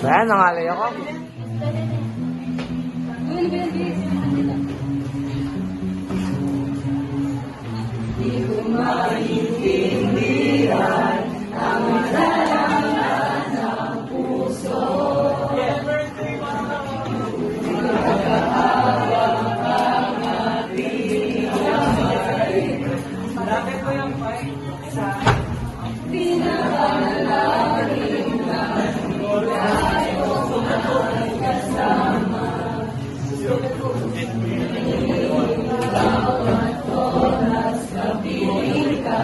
Ayan, nangalay ako. Di ko maintindihan ang nararamdaman ng puso. Nakakahawak ang ating buhay. Pinapanalangin na tayo magkasama. Bawat oras kapiling ka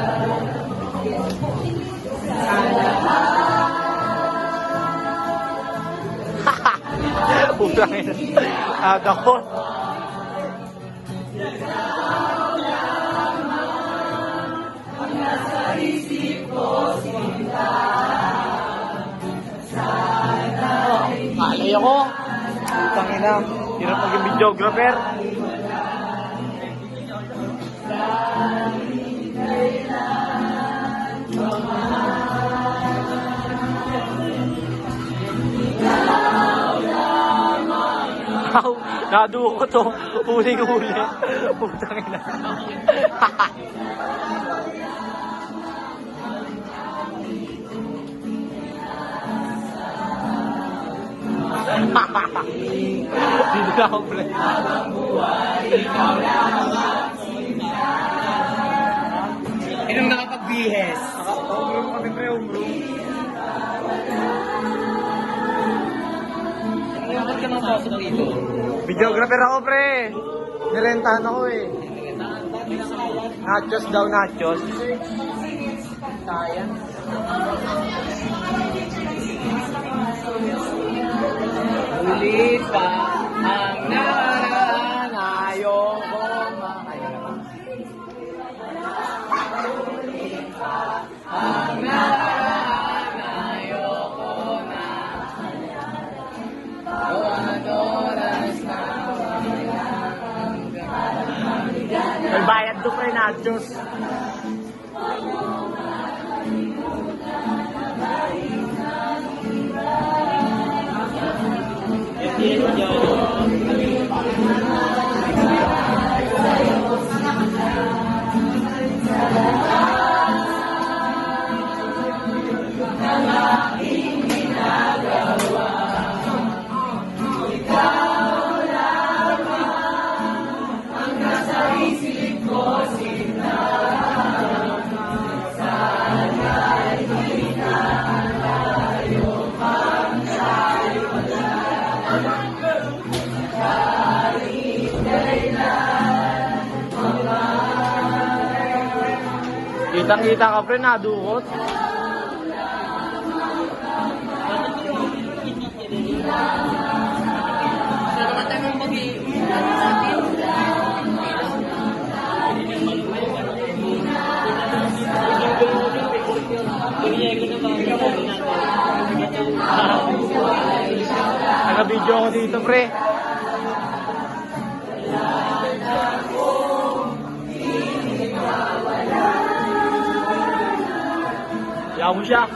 sa lahat. Putang ina. Ako. Ang nasa isip ko sinta. Alay ako. Putang ina. Hirap maging videographer. Naduko ko to. Huli-huli. Putang ina. Dito na ako, pre. Habang buhay, ikaw lang ang sinta. Inong nakapagbihes. Umroom kami, pre. Umroom. Ba't ka nang pasok dito? Videographer ako, pre. Nirentahan ako eh. Nachos daw, nachos. Sayang. Ulit pa ang nakaraan, ayoko makaya. Ulit pa ang nakaraan, ayoko na. Bawat oras na wala hanggang May bayad do, pre, nachos. Kitang-kita ka, pre, nadukot. Naka-video ako dito, pre. Yaw mo siya.